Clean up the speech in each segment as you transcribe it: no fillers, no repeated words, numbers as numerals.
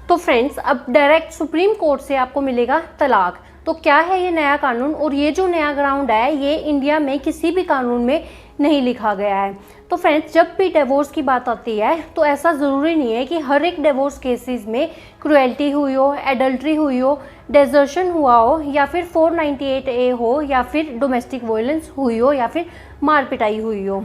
तो फ्रेंड्स, अब direct supreme court से आपको मिलेगा तलाक। तो क्या है ये नया कानून, और ये जो नया ग्राउंड है ये इंडिया में किसी भी कानून में नहीं लिखा गया है। तो फ्रेंड्स, जब भी डिवोर्स की बात आती है तो ऐसा ज़रूरी नहीं है कि हर एक डिवोर्स केसेस में क्रुएल्टी हुई हो, एडल्ट्री हुई हो, डेजर्शन हुआ हो, या फिर 498A हो, या फिर डोमेस्टिक वायलेंस हुई हो, या फिर मार पिटाई हुई हो।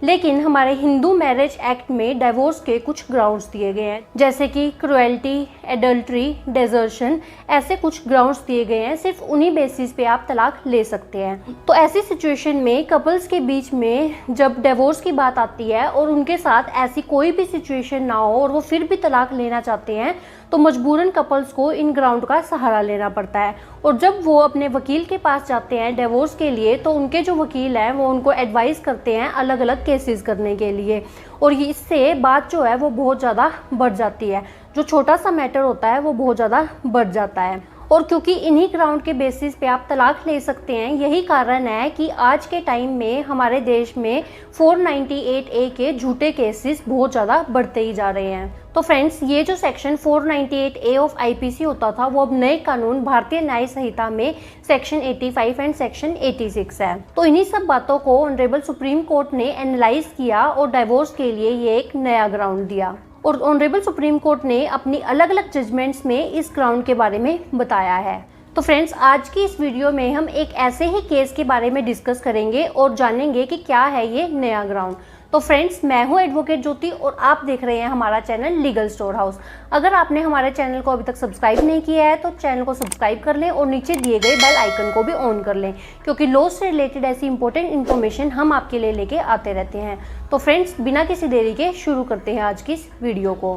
लेकिन हमारे हिंदू मैरिज एक्ट में डिवोर्स के कुछ ग्राउंड्स दिए गए हैं, जैसे कि क्रुएल्टी, एडल्ट्री, डेजर्शन, ऐसे कुछ ग्राउंड्स दिए गए हैं। सिर्फ उन्हीं बेसिस पे आप तलाक ले सकते हैं। तो ऐसी सिचुएशन में कपल्स के बीच में जब डिवोर्स की बात आती है और उनके साथ ऐसी कोई भी सिचुएशन ना हो और वो फिर भी तलाक लेना चाहते हैं, तो मजबूरन कपल्स को इन ग्राउंड का सहारा लेना पड़ता है। और जब वो अपने वकील के पास जाते हैं डिवोर्स के लिए, तो उनके जो वकील हैं वो उनको एडवाइस करते हैं अलग अलग केसेस करने के लिए, और इससे बात जो है वो बहुत ज़्यादा बढ़ जाती है। जो छोटा सा मैटर होता है वो बहुत ज़्यादा बढ़ जाता है। और क्योंकि इन्हीं ग्राउंड के बेसिस पे आप तलाक ले सकते हैं, यही कारण है कि आज के टाइम में हमारे देश में 498A के झूठे केसेस बहुत ज़्यादा बढ़ते ही जा रहे हैं। तो फ्रेंड्स, ये जो सेक्शन 498A ऑफ IPC होता था वो अब नए कानून भारतीय न्याय संहिता में सेक्शन 85 एंड सेक्शन 86 है। तो इन्हीं सब बातों को ऑनरेबल सुप्रीम कोर्ट ने एनालाइज किया और डिवोर्स के लिए ये एक नया ग्राउंड दिया। और ऑनरेबल सुप्रीम कोर्ट ने अपनी अलग अलग जजमेंट्स में इस ग्राउंड के बारे में बताया है। तो फ्रेंड्स, आज की इस वीडियो में हम एक ऐसे ही केस के बारे में डिस्कस करेंगे और जानेंगे कि क्या है ये नया ग्राउंड। तो फ्रेंड्स, मैं हूं एडवोकेट ज्योति और आप देख रहे हैं हमारा चैनल लीगल स्टोर हाउस। अगर आपने हमारे चैनल को अभी तक सब्सक्राइब नहीं किया है तो चैनल को सब्सक्राइब कर लें और नीचे दिए गए बेल आइकन को भी ऑन कर लें, क्योंकि लॉ से रिलेटेड ऐसी इंपॉर्टेंट इन्फॉर्मेशन हम आपके लिए लेके आते रहते हैं। तो फ्रेंड्स, बिना किसी देरी के शुरू करते हैं आज की इस वीडियो को।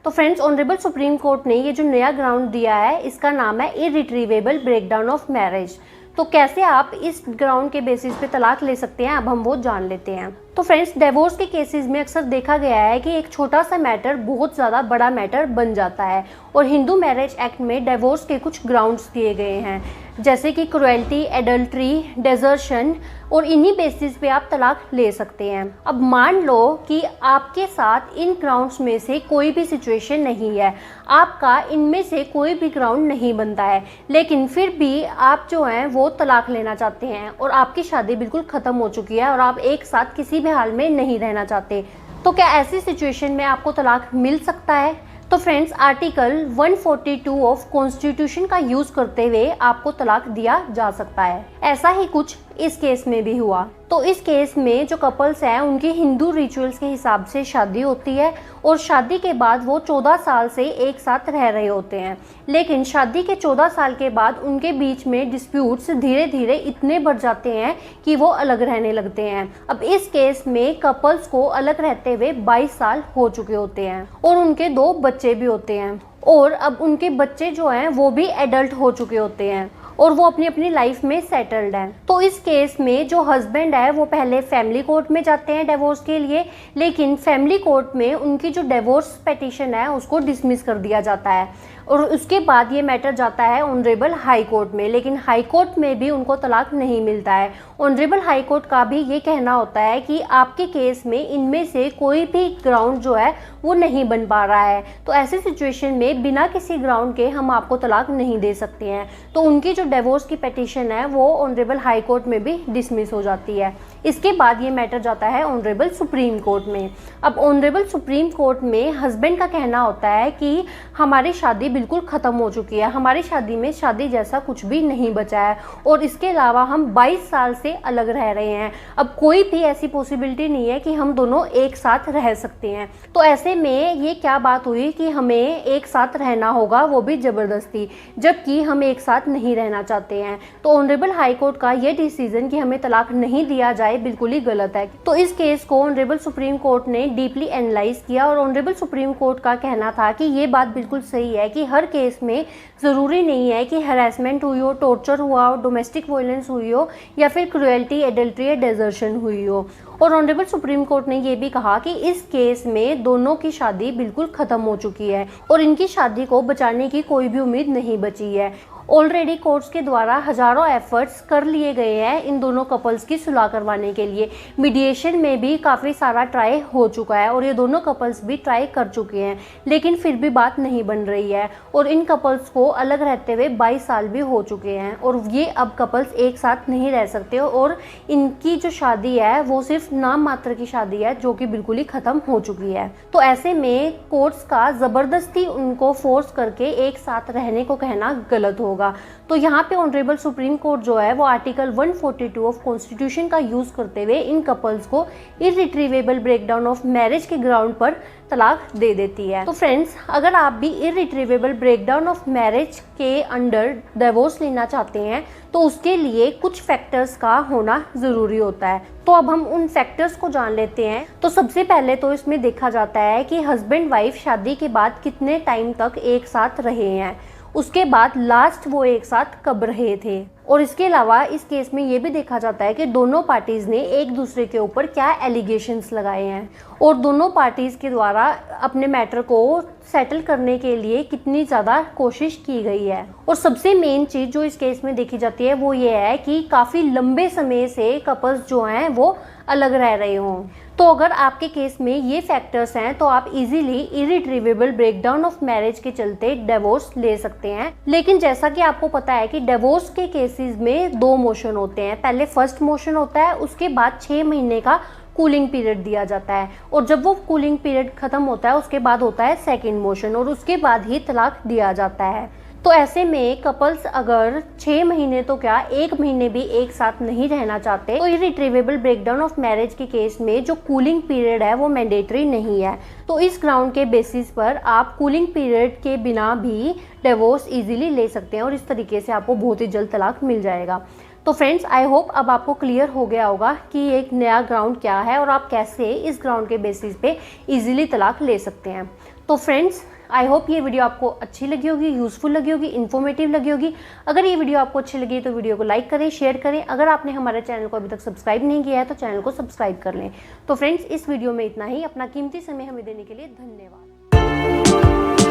तो फ्रेंड्स, ऑनरेबल सुप्रीम कोर्ट ने ये जो नया ग्राउंड दिया है इसका नाम है इरिट्रीवेबल ब्रेकडाउन ऑफ मैरिज। तो कैसे आप इस ग्राउंड के बेसिस पे तलाक ले सकते हैं, अब हम वो जान लेते हैं। तो फ्रेंड्स, डिवोर्स के केसेस में अक्सर देखा गया है कि एक छोटा सा मैटर बहुत ज़्यादा बड़ा मैटर बन जाता है, और हिंदू मैरिज एक्ट में डिवोर्स के कुछ ग्राउंड्स दिए गए हैं, जैसे कि क्रुएल्टी, एडल्ट्री, डेजर्शन, और इन्हीं बेसिस पे आप तलाक ले सकते हैं। अब मान लो कि आपके साथ इन ग्राउंड्स में से कोई भी सिचुएशन नहीं है, आपका इनमें से कोई भी ग्राउंड नहीं बनता है, लेकिन फिर भी आप जो हैं वो तलाक लेना चाहते हैं और आपकी शादी बिल्कुल ख़त्म हो चुकी है और आप एक साथ किसी भी हाल में नहीं रहना चाहते, तो क्या ऐसी सिचुएशन में आपको तलाक मिल सकता है? तो फ्रेंड्स, आर्टिकल 142 ऑफ कॉन्स्टिट्यूशन का यूज करते हुए आपको तलाक दिया जा सकता है। ऐसा ही कुछ इस केस में भी हुआ। तो इस केस में जो कपल्स हैं उनकी हिंदू रिचुअल्स के हिसाब से शादी होती है, और शादी के बाद वो 14 साल से एक साथ रह रहे होते हैं, लेकिन शादी के 14 साल के बाद उनके बीच में डिस्प्यूट्स धीरे धीरे इतने बढ़ जाते हैं कि वो अलग रहने लगते हैं। अब इस केस में कपल्स को अलग रहते हुए 22 साल हो चुके होते हैं और उनके 2 बच्चे भी होते हैं, और अब उनके बच्चे जो हैं वो भी एडल्ट हो चुके होते हैं और वो अपनी अपनी लाइफ में सेटल्ड हैं। तो इस केस में जो हस्बैंड है वो पहले फैमिली कोर्ट में जाते हैं डिवोर्स के लिए, लेकिन फैमिली कोर्ट में उनकी जो डिवोर्स पिटीशन है उसको डिसमिस कर दिया जाता है, और उसके बाद ये मैटर जाता है ऑनरेबल हाई कोर्ट में, लेकिन हाई कोर्ट में भी उनको तलाक नहीं मिलता है। ऑनरेबल हाई कोर्ट का भी ये कहना होता है कि आपके केस में इनमें से कोई भी ग्राउंड जो है वो नहीं बन पा रहा है, तो ऐसी सिचुएशन में बिना किसी ग्राउंड के हम आपको तलाक नहीं दे सकते हैं। तो उनकी जो डिवोर्स की पिटीशन है वो ऑनरेबल हाई कोर्ट में भी डिसमिस हो जाती है। इसके बाद ये मैटर जाता है ऑनरेबल सुप्रीम कोर्ट में। अब ऑनरेबल सुप्रीम कोर्ट में हस्बैंड का कहना होता है कि हमारी शादी बिल्कुल ख़त्म हो चुकी है, हमारी शादी में शादी जैसा कुछ भी नहीं बचा है, और इसके अलावा हम 22 साल से अलग रह रहे हैं। अब कोई भी ऐसी पॉसिबिलिटी नहीं है कि हम दोनों एक साथ रह सकते हैं। तो ऐसे में ये क्या बात हुई कि हमें एक साथ रहना होगा, वो भी ज़बरदस्ती, जबकि हम एक साथ नहीं रहना चाहते हैं। तो ऑनरेबल हाई कोर्ट का ये डिसीजन कि हमें तलाक नहीं दिया जाए बिल्कुल ही गलत है। तो इस केस को ऑनरेबल सुप्रीम कोर्ट ने डीपली एनालाइज किया, और ऑनरेबल सुप्रीम कोर्ट का कहना था कि ये बात बिल्कुल सही है कि हर केस में ज़रूरी नहीं है कि हैरेसमेंट हुई हो, टॉर्चर हुआ हो, डोमेस्टिक वायलेंस हुई हो, या फिर क्रुएल्टी, एडल्ट्री या डेजर्शन हुई हो। और ऑनरेबल सुप्रीम कोर्ट ने ये भी कहा कि इस केस में दोनों की शादी बिल्कुल ख़त्म हो चुकी है और इनकी शादी को बचाने की कोई भी उम्मीद नहीं बची है। ऑलरेडी कोर्ट्स के द्वारा हजारों एफर्ट्स कर लिए गए हैं इन दोनों कपल्स की सुलह करवाने के लिए। मीडिएशन में भी काफ़ी सारा ट्राई हो चुका है और ये दोनों कपल्स भी ट्राई कर चुके हैं, लेकिन फिर भी बात नहीं बन रही है और इन कपल्स को अलग रहते हुए 22 साल भी हो चुके हैं और ये अब कपल्स एक साथ नहीं रह सकते और इनकी जो शादी है वो सिर्फ नाम मात्र की शादी है जो कि बिल्कुल ही ख़त्म हो चुकी है। तो ऐसे में कोर्ट्स का ज़बरदस्ती उनको फोर्स करके एक साथ रहने को कहना गलत होगा। तो यहाँ पे ऑनरेबल सुप्रीम कोर्ट जो है वो आर्टिकल 142 ऑफ कॉन्स्टिट्यूशन का यूज करते हुए इन कपल्स को इररिट्रीवेबल ब्रेकडाउन ऑफ मैरिज के ग्राउंड पर तलाक दे देती है। तो फ्रेंड्स, अगर आप भी इररिट्रीवेबल ब्रेकडाउन ऑफ मैरिज के अंडर डिवोर्स लेना चाहते हैं तो उसके लिए कुछ फैक्टर्स का होना ज़रूरी होता है। तो अब हम उन फैक्टर्स को जान लेते हैं। तो सबसे पहले तो इसमें देखा जाता है कि हस्बैंड वाइफ शादी के बाद कितने टाइम तक एक साथ रहे हैं, उसके बाद लास्ट वो एक साथ कब रहे थे, और इसके अलावा इस केस में ये भी देखा जाता है कि दोनों पार्टीज़ ने एक दूसरे के ऊपर क्या एलिगेशंस लगाए हैं और दोनों पार्टीज़ के द्वारा अपने मैटर को सेटल करने के लिए कितनी ज़्यादा कोशिश की गई है। और सबसे मेन चीज़ जो इस केस में देखी जाती है वो ये है कि काफ़ी लंबे समय से कपल्स जो हैं वो अलग रह रहे हों। तो अगर आपके केस में ये फैक्टर्स हैं तो आप इजीली इररिट्रीवेबल ब्रेकडाउन ऑफ मैरिज के चलते डिवोर्स ले सकते हैं। लेकिन जैसा कि आपको पता है कि डिवोर्स के केसेस में 2 मोशन होते हैं। पहले फर्स्ट मोशन होता है, उसके बाद 6 महीने का कूलिंग पीरियड दिया जाता है और जब वो कूलिंग पीरियड खत्म होता है उसके बाद होता है सेकेंड मोशन और उसके बाद ही तलाक दिया जाता है। तो ऐसे में कपल्स अगर 6 महीने तो क्या 1 महीने भी एक साथ नहीं रहना चाहते तो इररिट्रीवेबल ब्रेकडाउन ऑफ मैरिज के केस में जो कूलिंग पीरियड है वो मैंडेटरी नहीं है। तो इस ग्राउंड के बेसिस पर आप कूलिंग पीरियड के बिना भी डिवोर्स इजीली ले सकते हैं और इस तरीके से आपको बहुत ही जल्द तलाक मिल जाएगा। तो फ्रेंड्स, आई होप अब आपको क्लियर हो गया होगा कि एक नया ग्राउंड क्या है और आप कैसे इस ग्राउंड के बेसिस पे इजीली तलाक ले सकते हैं। तो फ्रेंड्स, आई होप ये वीडियो आपको अच्छी लगी होगी, यूज़फुल लगी होगी, इन्फॉर्मेटिव लगी होगी। अगर ये वीडियो आपको अच्छी लगी तो वीडियो को लाइक करें, शेयर करें। अगर आपने हमारे चैनल को अभी तक सब्सक्राइब नहीं किया है तो चैनल को सब्सक्राइब कर लें। तो फ्रेंड्स, इस वीडियो में इतना ही। अपना कीमती समय हमें देने के लिए धन्यवाद।